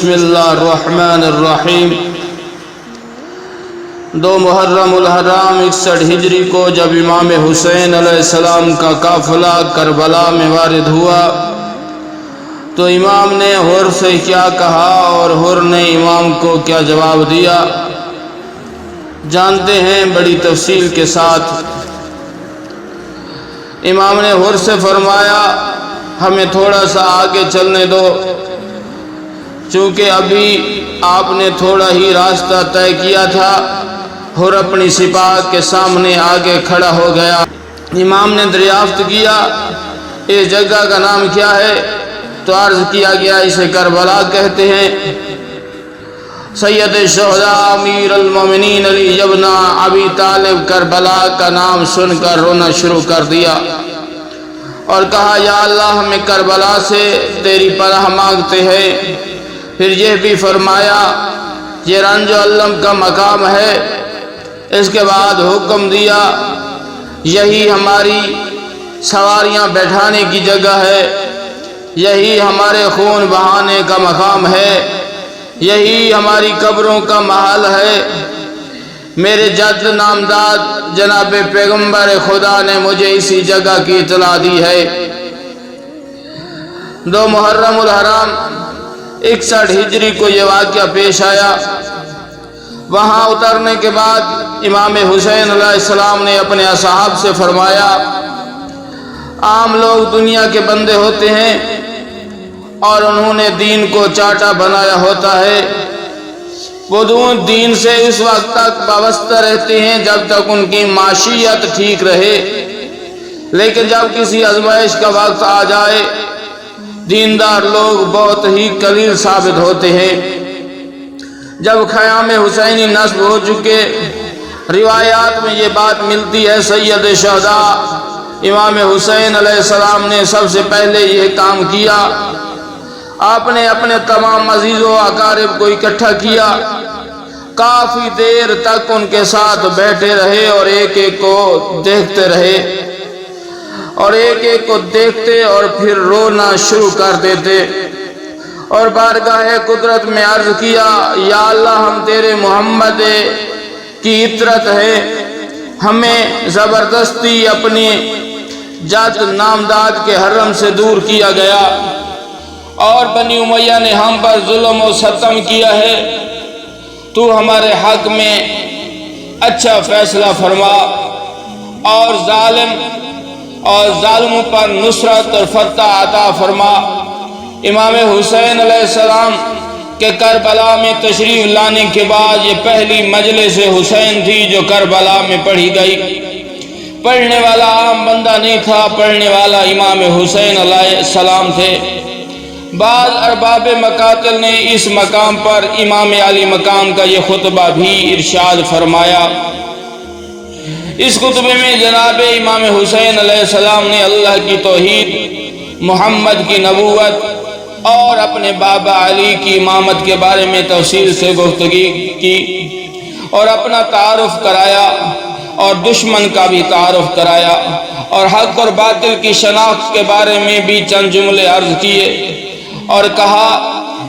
بسم اللہ الرحمن الرحیم۔ 2 محرم الحرام 61 ہجری کو جب امام حسین علیہ السلام کا قافلہ کربلا میں وارد ہوا تو امام نے حر سے کیا کہا اور حر نے امام کو کیا جواب دیا، جانتے ہیں بڑی تفصیل کے ساتھ۔ امام نے حر سے فرمایا ہمیں تھوڑا سا آگے چلنے دو، چونکہ ابھی آپ نے تھوڑا ہی راستہ طے کیا تھا۔ حر اپنی سپاہ کے سامنے آگے کھڑا ہو گیا۔ امام نے دریافت کیا اس جگہ کا نام کیا ہے، تو عرض کیا گیا اسے کربلا کہتے ہیں۔ سید الشہداء امیر المومنین علی ابن ابی طالب کربلا کا نام سن کر رونا شروع کر دیا اور کہا یا اللہ ہمیں کربلا سے تیری پناہ مانگتے ہیں۔ پھر یہ بھی فرمایا یہ رنج و الم کا مقام ہے۔ اس کے بعد حکم دیا یہی ہماری سواریاں بیٹھانے کی جگہ ہے، یہی ہمارے خون بہانے کا مقام ہے، یہی ہماری قبروں کا محل ہے۔ میرے جد نامداد جناب پیغمبر خدا نے مجھے اسی جگہ کی اطلاع دی ہے۔ 2 محرم الحرام 61 ہجری کو یہ واقعہ پیش آیا۔ وہاں اترنے کے بعد امام حسین علیہ السلام نے اپنے اصحاب سے فرمایا عام لوگ دنیا کے بندے ہوتے ہیں اور انہوں نے دین کو چاٹا بنایا ہوتا ہے۔ وہ دین سے اس وقت تک وابستہ رہتے ہیں جب تک ان کی معیشت ٹھیک رہے، لیکن جب کسی آزمائش کا وقت آ جائے دیندار لوگ بہت ہی قلیل ثابت ہوتے ہیں۔ جب خیام حسینی نصب ہو چکے، روایات میں یہ بات ملتی ہے سید الشہداء امام حسین علیہ السلام نے سب سے پہلے یہ کام کیا۔ آپ نے اپنے تمام عزیز و اقارب کو اکٹھا کیا، کافی دیر تک ان کے ساتھ بیٹھے رہے اور ایک ایک کو دیکھتے رہے اور ایک ایک کو دیکھتے اور پھر رونا شروع کر دیتے اور بارگاہ قدرت میں عرض کیا یا اللہ ہم تیرے محمد کی اطرت ہے، ہمیں زبردستی اپنی جد نامداد کے حرم سے دور کیا گیا اور بنی امیہ نے ہم پر ظلم و ستم کیا ہے، تو ہمارے حق میں اچھا فیصلہ فرما اور ظالموں پر نصرت اور فتح عطا فرما۔ امام حسین علیہ السلام کے کربلا میں تشریف لانے کے بعد یہ پہلی مجلس حسین تھی جو کربلا میں پڑھی گئی۔ پڑھنے والا عام بندہ نہیں تھا، پڑھنے والا امام حسین علیہ السلام تھے۔ بعض ارباب مقاتل نے اس مقام پر امام علی مقام کا یہ خطبہ بھی ارشاد فرمایا۔ اس خطبے میں جناب امام حسین علیہ السلام نے اللہ کی توحید، محمد کی نبوت اور اپنے بابا علی کی امامت کے بارے میں تفصیل سے گفتگو کی اور اپنا تعارف کرایا اور دشمن کا بھی تعارف کرایا اور حق اور باطل کی شناخت کے بارے میں بھی چند جملے عرض کیے اور کہا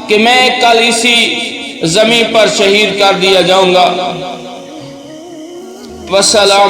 کہ میں کل اسی زمین پر شہید کر دیا جاؤں گا۔ والسلام۔